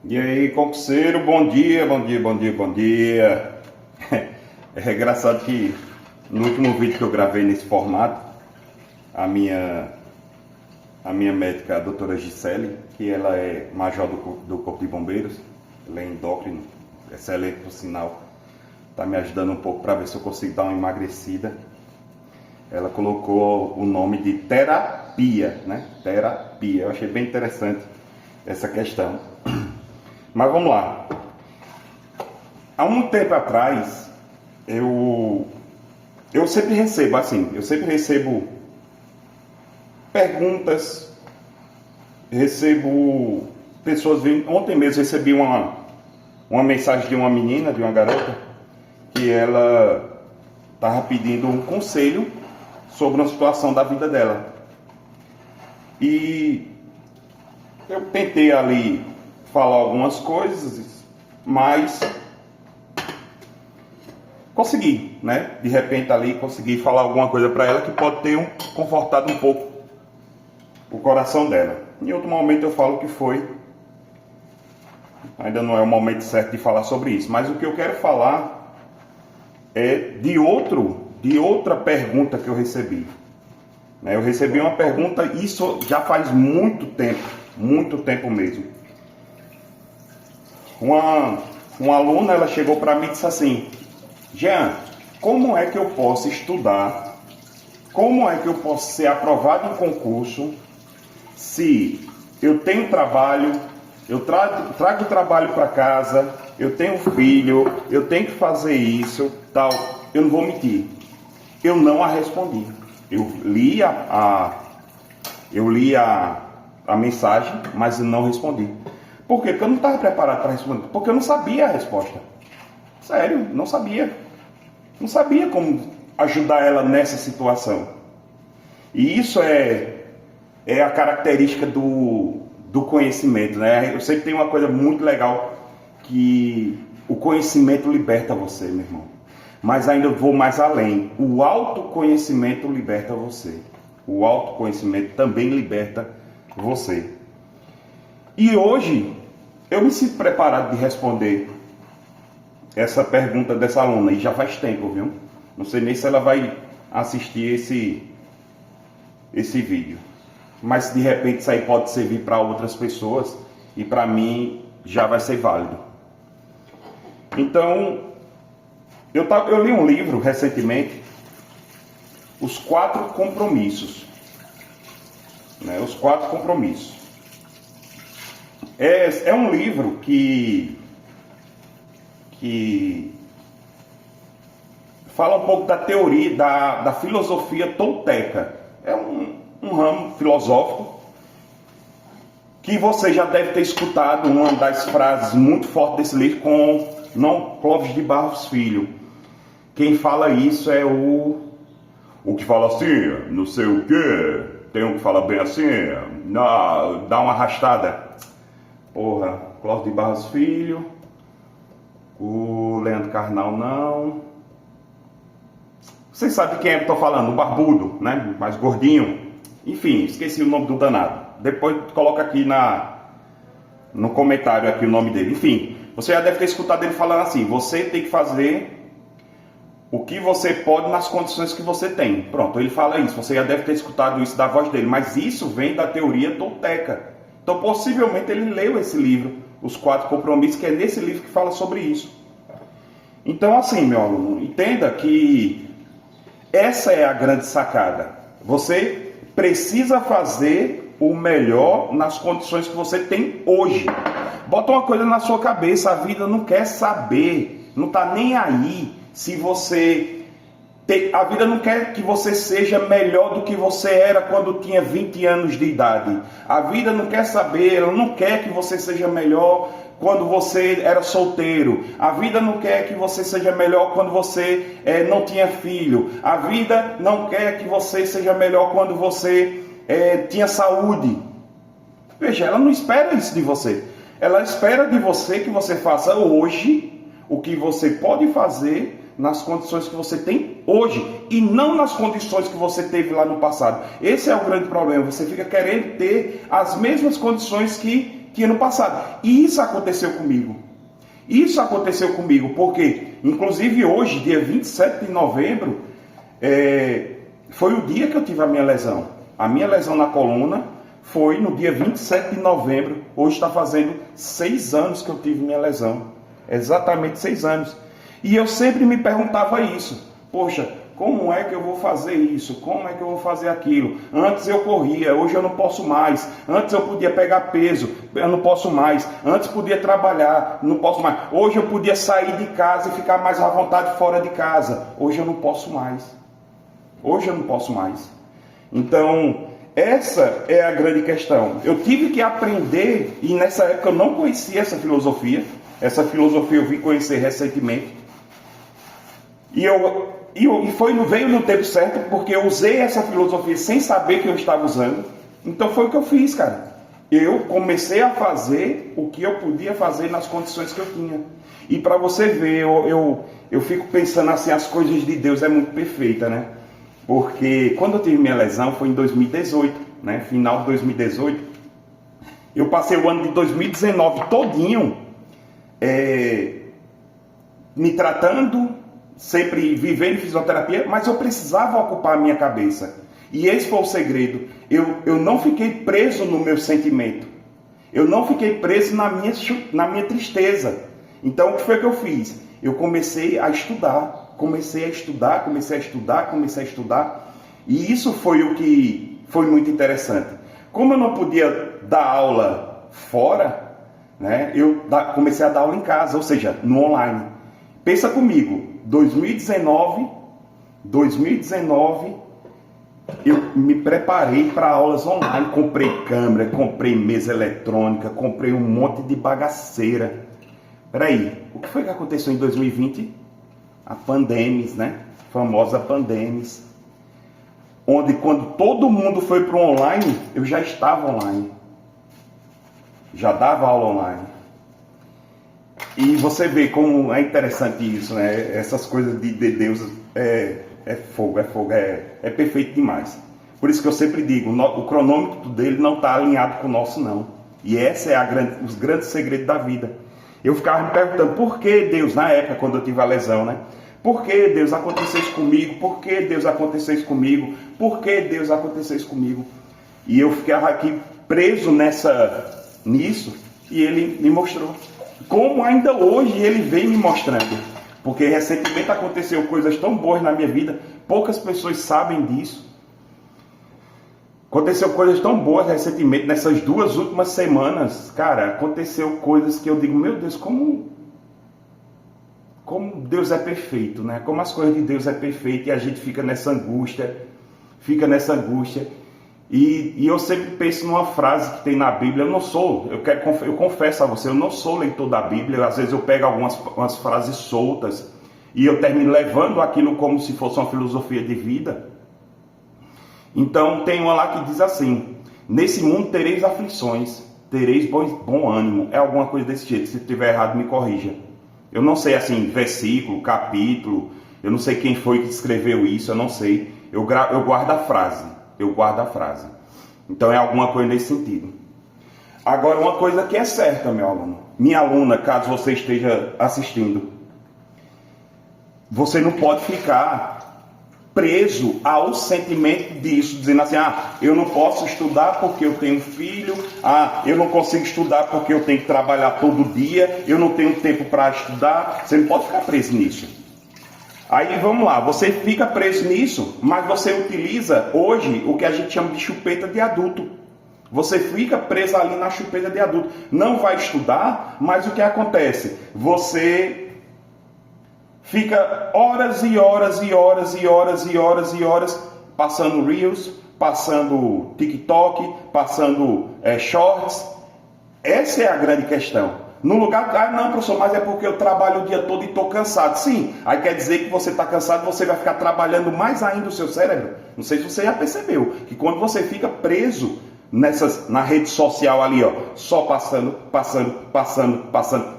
E aí, concurseiro, bom dia, bom dia, bom dia, bom dia. É engraçado que no último vídeo que eu gravei nesse formato, a minha médica, a doutora Gisele, que ela é major do Corpo de Bombeiros, ela é endócrino, excelente por sinal, está me ajudando um pouco para ver se eu consigo dar uma emagrecida. Ela colocou o nome de terapia, né? Terapia, eu achei bem interessante essa questão. Mas vamos lá. Há um tempo atrás, eu sempre recebo perguntas, recebo pessoas vindo. Ontem mesmo recebi uma mensagem de uma menina, de uma garota, que ela estava pedindo um conselho sobre uma situação da vida dela. E eu tentei ali falar algumas coisas, mas consegui, né? De repente ali consegui falar alguma coisa para ela que pode ter confortado um pouco o coração dela. Em outro momento eu falo que foi. Ainda não é o momento certo de falar sobre isso, mas o que eu quero falar é de outra pergunta que eu recebi. Eu recebi uma pergunta, isso já faz muito tempo mesmo. Uma aluna, ela chegou para mim e disse assim: Jean, como é que eu posso estudar? Como é que eu posso ser aprovado em concurso se eu tenho trabalho, eu trago trabalho para casa, eu tenho filho, eu tenho que fazer isso, tal? Eu não vou mentir, eu não a respondi. Eu li a mensagem, mas eu não respondi. Por quê? Porque eu não estava preparado para responder. Porque eu não sabia a resposta. Sério, não sabia. Não sabia como ajudar ela nessa situação. E isso é a característica do conhecimento, né? Eu sei que tem uma coisa muito legal, que o conhecimento liberta você, meu irmão. Mas ainda vou mais além. O autoconhecimento liberta você. O autoconhecimento também liberta você. E hoje eu me sinto preparado de responder essa pergunta dessa aluna. E já faz tempo, viu? Não sei nem se ela vai assistir esse vídeo. Mas de repente isso aí pode servir para outras pessoas. E para mim já vai ser válido. Então, eu li um livro recentemente, Os 4 Compromissos. Os 4 Compromissos. É um livro que fala um pouco da teoria, da filosofia tolteca. É um ramo filosófico que você já deve ter escutado uma das frases muito fortes desse livro com Clóvis de Barros Filho. Quem fala isso é o que fala assim, não sei o quê, tem um que fala bem assim, dá uma arrastada. Porra, Clóvis de Barros Filho, o Leandro Carnal não. Vocês sabem quem é que eu tô falando, o barbudo, né? Mais gordinho. Enfim, esqueci o nome do danado. Depois coloca aqui no comentário aqui o nome dele. Enfim, você já deve ter escutado ele falando assim: você tem que fazer o que você pode nas condições que você tem. Pronto, ele fala isso. Você já deve ter escutado isso da voz dele. Mas isso vem da teoria tolteca. Então, possivelmente, ele leu esse livro, Os 4 Compromissos, que é nesse livro que fala sobre isso. Então, assim, meu aluno, entenda que essa é a grande sacada. Você precisa fazer o melhor nas condições que você tem hoje. Bota uma coisa na sua cabeça: a vida não quer saber, não está nem aí se você... A vida não quer que você seja melhor do que você era quando tinha 20 anos de idade. A vida não quer saber, ela não quer que você seja melhor quando você era solteiro. A vida não quer que você seja melhor quando você não tinha filho. A vida não quer que você seja melhor quando você tinha saúde. Veja, ela não espera isso de você. Ela espera de você que você faça hoje o que você pode fazer nas condições que você tem hoje e não nas condições que você teve lá no passado. Esse é o grande problema. Você fica querendo ter as mesmas condições que tinha no passado. E isso aconteceu comigo. Isso aconteceu comigo, porque, inclusive hoje, dia 27 de novembro, foi o dia que eu tive a minha lesão. A minha lesão na coluna foi no dia 27 de novembro. Hoje está fazendo 6 anos que eu tive minha lesão. Exatamente 6 anos. E eu sempre me perguntava isso. Poxa, como é que eu vou fazer isso? Como é que eu vou fazer aquilo? Antes eu corria, hoje eu não posso mais. Antes eu podia pegar peso, eu não posso mais. Antes podia trabalhar, não posso mais. Hoje eu podia sair de casa e ficar mais à vontade fora de casa. Hoje eu não posso mais. Hoje eu não posso mais. Então, essa é a grande questão. Eu tive que aprender, e nessa época eu não conhecia essa filosofia. Essa filosofia eu vim conhecer recentemente. Veio no tempo certo, porque eu usei essa filosofia sem saber que eu estava usando. Então foi o que eu fiz, cara. Eu comecei a fazer o que eu podia fazer nas condições que eu tinha. E para você ver, eu fico pensando assim, as coisas de Deus é muito perfeita, né? Porque quando eu tive minha lesão foi em 2018, né? Final de 2018. Eu passei o ano de 2019 todinho me tratando, sempre vivendo fisioterapia, mas eu precisava ocupar a minha cabeça. E esse foi o segredo. Eu não fiquei preso no meu sentimento. Eu não fiquei preso na minha tristeza. Então, o que foi que eu fiz? Eu comecei a estudar. Comecei a estudar. E isso foi o que foi muito interessante. Como eu não podia dar aula fora, né, eu comecei a dar aula em casa, ou seja, no online. Pensa comigo, 2019, eu me preparei para aulas online, comprei câmera, comprei mesa eletrônica, comprei um monte de bagaceira. Peraí, o que foi que aconteceu em 2020? A pandemia, né? A famosa pandemia. Onde quando todo mundo foi para o online, eu já estava online. Já dava aula online. E você vê como é interessante isso, né? Essas coisas de Deus é fogo, é perfeito demais. Por isso que eu sempre digo, o cronômetro dele não está alinhado com o nosso, não. E essa é os grandes segredos da vida. Eu ficava me perguntando, por que Deus, na época, quando eu tive a lesão, né? Por que Deus aconteceu isso comigo? Por que Deus aconteceu isso comigo? Por que Deus aconteceu isso comigo? E eu ficava aqui preso nisso, e ele me mostrou. Como ainda hoje ele vem me mostrando. Porque recentemente aconteceu coisas tão boas na minha vida, poucas pessoas sabem disso. Aconteceu coisas tão boas recentemente, nessas 2 últimas semanas, cara, aconteceu coisas que eu digo, meu Deus, como Deus é perfeito, né? Como as coisas de Deus é perfeito e a gente fica nessa angústia. E eu sempre penso numa frase que tem na Bíblia, eu confesso a você, eu não sou leitor da Bíblia, às vezes eu pego umas frases soltas e eu termino levando aquilo como se fosse uma filosofia de vida. Então tem uma lá que diz assim, nesse mundo tereis aflições, tereis bom ânimo, é alguma coisa desse jeito, se estiver errado me corrija. Eu não sei assim, versículo, capítulo, eu não sei quem foi que escreveu isso, eu não sei, eu guardo a frase. Então é alguma coisa nesse sentido. Agora, uma coisa que é certa, meu aluno. Minha aluna, caso você esteja assistindo. Você não pode ficar preso ao sentimento disso. Dizendo assim, eu não posso estudar porque eu tenho filho. Eu não consigo estudar porque eu tenho que trabalhar todo dia. Eu não tenho tempo para estudar. Você não pode ficar preso nisso. Aí vamos lá, você fica preso nisso, mas você utiliza hoje o que a gente chama de chupeta de adulto. Você fica preso ali na chupeta de adulto. Não vai estudar, mas o que acontece? Você fica horas passando Reels, passando TikTok, passando Shorts. Essa é a grande questão. No lugar, não, professor, mas é porque eu trabalho o dia todo e estou cansado. Sim, aí quer dizer que você está cansado, você vai ficar trabalhando mais ainda o seu cérebro. Não sei se você já percebeu, que quando você fica preso na rede social ali, só passando.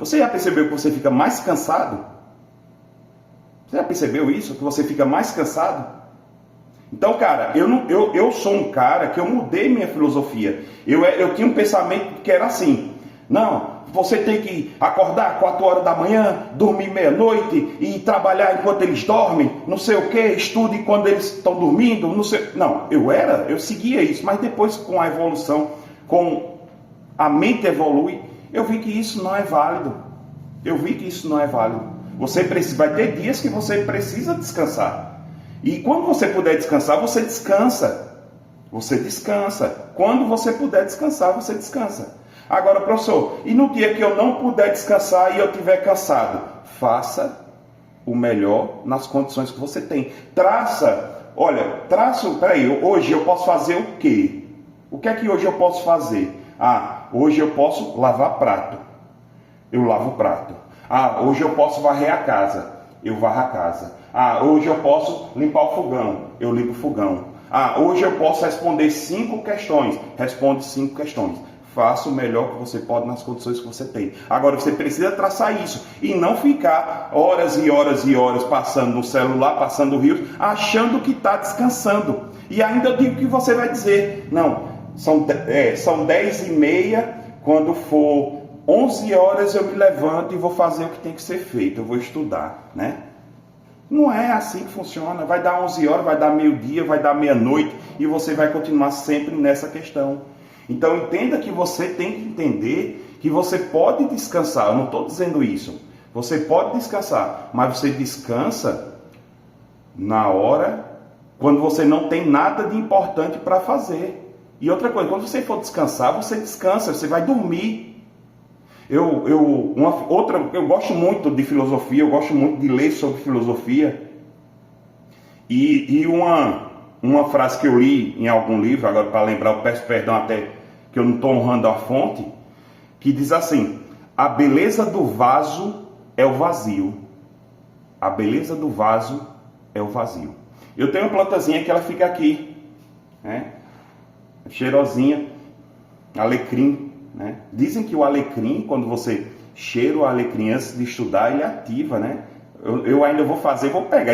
Você já percebeu que você fica mais cansado? Você já percebeu isso? Que você fica mais cansado? Então, cara, eu sou um cara que eu mudei minha filosofia. Eu tinha um pensamento que era assim. Não, você tem que acordar 4 horas da manhã, dormir meia-noite e trabalhar enquanto eles dormem, não sei o que, estude quando eles estão dormindo, não sei. Não, eu seguia isso, mas depois com a evolução, com a mente evolui, eu vi que isso não é válido. Você vai ter dias que você precisa descansar. E quando você puder descansar, você descansa. Quando você puder descansar, você descansa. Agora, professor, e no dia que eu não puder descansar e eu estiver cansado? Faça o melhor nas condições que você tem. Hoje eu posso fazer o quê? O que é que hoje eu posso fazer? Hoje eu posso lavar prato. Eu lavo o prato. Hoje eu posso varrer a casa. Eu varro a casa. Hoje eu posso limpar o fogão. Eu limpo o fogão. Hoje eu posso responder 5 questões. Responde 5 questões. Faça o melhor que você pode nas condições que você tem. Agora você precisa traçar isso e não ficar horas e horas e horas passando no celular, passando rios, achando que está descansando. E ainda eu digo que você vai dizer, não, são 10h30, quando for 11 horas eu me levanto e vou fazer o que tem que ser feito, eu vou estudar, né? Não é assim que funciona. Vai dar 11 horas, vai dar meio-dia, vai dar meia-noite e você vai continuar sempre nessa questão. Então entenda que você tem que entender que você pode descansar. Eu não estou dizendo isso. Você pode descansar, mas você descansa na hora quando você não tem nada de importante para fazer. E outra coisa, quando você for descansar, você descansa, você vai dormir. Eu gosto muito de filosofia, eu gosto muito de ler sobre filosofia. E uma frase que eu li em algum livro, agora para lembrar, eu peço perdão até que eu não estou honrando a fonte, que diz assim: a beleza do vaso é o vazio. A beleza do vaso é o vazio. Eu tenho uma plantazinha que ela fica aqui, né? Cheirosinha, alecrim, né? Dizem que o alecrim, quando você cheira o alecrim antes de estudar, ele ativa, né? Eu ainda vou pegar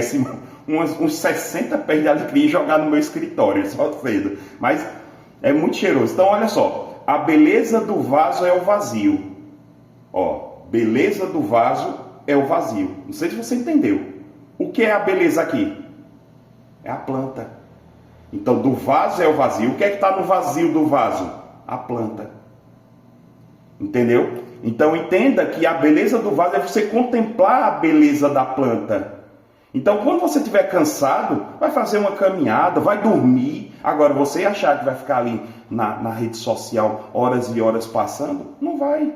uns 60 pés de alecrim e jogar no meu escritório, só cedo. Mas é muito cheiroso. Então, olha só. A beleza do vaso é o vazio. Beleza do vaso é o vazio. Não sei se você entendeu. O que é a beleza aqui? É a planta. Então, do vaso é o vazio. O que é que está no vazio do vaso? A planta. Entendeu? Então, entenda que a beleza do vaso é você contemplar a beleza da planta. Então, quando você estiver cansado, vai fazer uma caminhada, vai dormir. Agora, você achar que vai ficar ali na rede social horas e horas passando, não vai.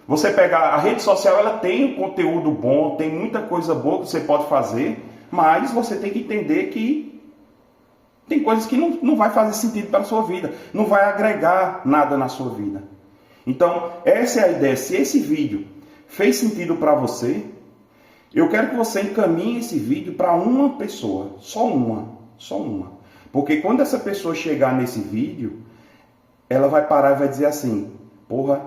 Você pegar a rede social, ela tem um conteúdo bom, tem muita coisa boa que você pode fazer, mas você tem que entender que tem coisas que não vai fazer sentido para a sua vida, não vai agregar nada na sua vida. Então, essa é a ideia. Se esse vídeo fez sentido para você, eu quero que você encaminhe esse vídeo para uma pessoa, só uma. Porque quando essa pessoa chegar nesse vídeo, ela vai parar e vai dizer assim: porra,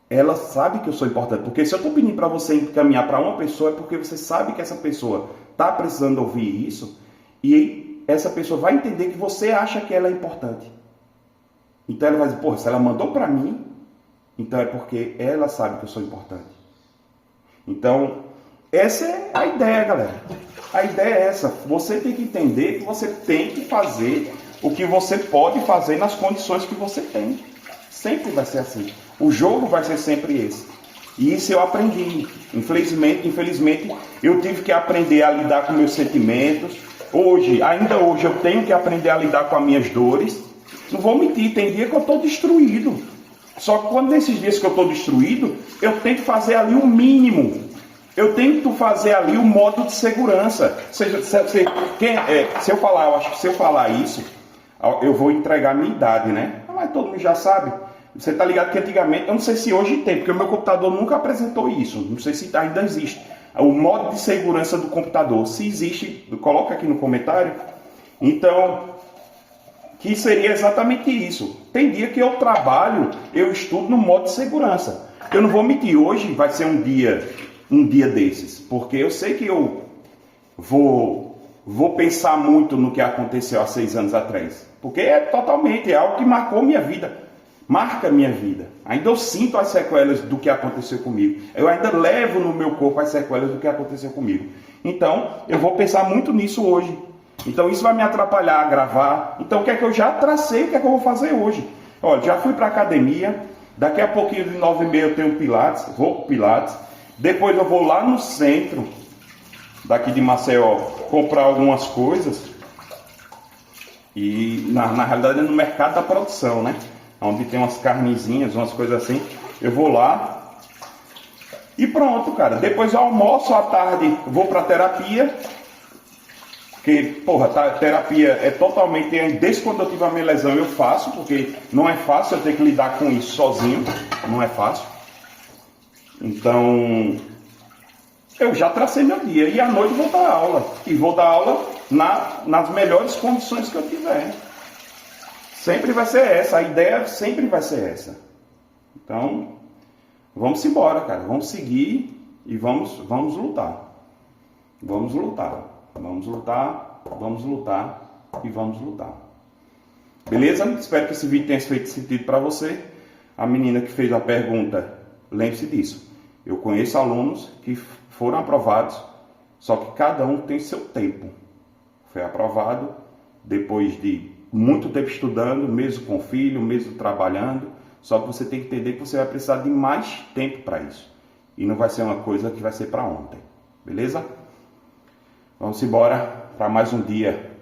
ela sabe que eu sou importante. Porque se eu estou pedindo para você encaminhar para uma pessoa, é porque você sabe que essa pessoa está precisando ouvir isso, e essa pessoa vai entender que você acha que ela é importante. Então ela vai dizer: porra, se ela mandou para mim, então é porque ela sabe que eu sou importante. Então, essa é a ideia, galera. A ideia é essa. Você tem que entender que você tem que fazer o que você pode fazer nas condições que você tem. Sempre vai ser assim. O jogo vai ser sempre esse. E isso eu aprendi. Infelizmente, eu tive que aprender a lidar com meus sentimentos. Ainda hoje, eu tenho que aprender a lidar com as minhas dores. Não vou mentir, tem dia que eu estou destruído. Só que quando nesses dias que eu estou destruído, eu tenho que fazer ali o mínimo. Eu tento fazer ali o modo de segurança. Ou seja, se eu falar isso, eu vou entregar a minha idade, né? Mas todo mundo já sabe. Você tá ligado que antigamente, eu não sei se hoje tem, porque o meu computador nunca apresentou isso. Não sei se ainda existe. O modo de segurança do computador. Se existe, coloca aqui no comentário. Então, que seria exatamente isso. Tem dia que eu trabalho, eu estudo no modo de segurança. Eu não vou mentir, hoje vai ser um dia desses, porque eu sei que eu vou pensar muito no que aconteceu há 6 anos atrás, porque é algo que marcou minha vida. marca a minha vida. Ainda eu sinto as sequelas do que aconteceu comigo. Eu ainda levo no meu corpo as sequelas do que aconteceu comigo. Então, eu vou pensar muito nisso hoje. Então, isso vai me atrapalhar a gravar. Então, o que é que eu já tracei, o que é que eu vou fazer hoje? Olha, já fui para academia. Daqui a pouquinho de 9h30 eu tenho Pilates, vou para Pilates. Depois eu vou lá no centro, daqui de Maceió, comprar algumas coisas. E na realidade é no mercado da produção, né? Onde tem umas carnezinhas, umas coisas assim. Eu vou lá e pronto, cara. Depois eu almoço à tarde, vou para terapia. Porque, porra, terapia é totalmente... Desde quando eu tive a minha lesão eu faço, porque não é fácil eu ter que lidar com isso sozinho. Não é fácil. Então, eu já tracei meu dia. E à noite vou dar aula. E vou dar aula nas melhores condições que eu tiver. Sempre vai ser essa. A ideia sempre vai ser essa. Então, vamos embora, cara. Vamos seguir e vamos lutar. Vamos lutar. Vamos lutar, vamos lutar e vamos lutar. Beleza? Espero que esse vídeo tenha feito sentido para você. A menina que fez a pergunta, lembre-se disso. Eu conheço alunos que foram aprovados, só que cada um tem seu tempo. Foi aprovado depois de muito tempo estudando, mesmo com filho, mesmo trabalhando. Só que você tem que entender que você vai precisar de mais tempo para isso. E não vai ser uma coisa que vai ser para ontem. Beleza? Vamos embora para mais um dia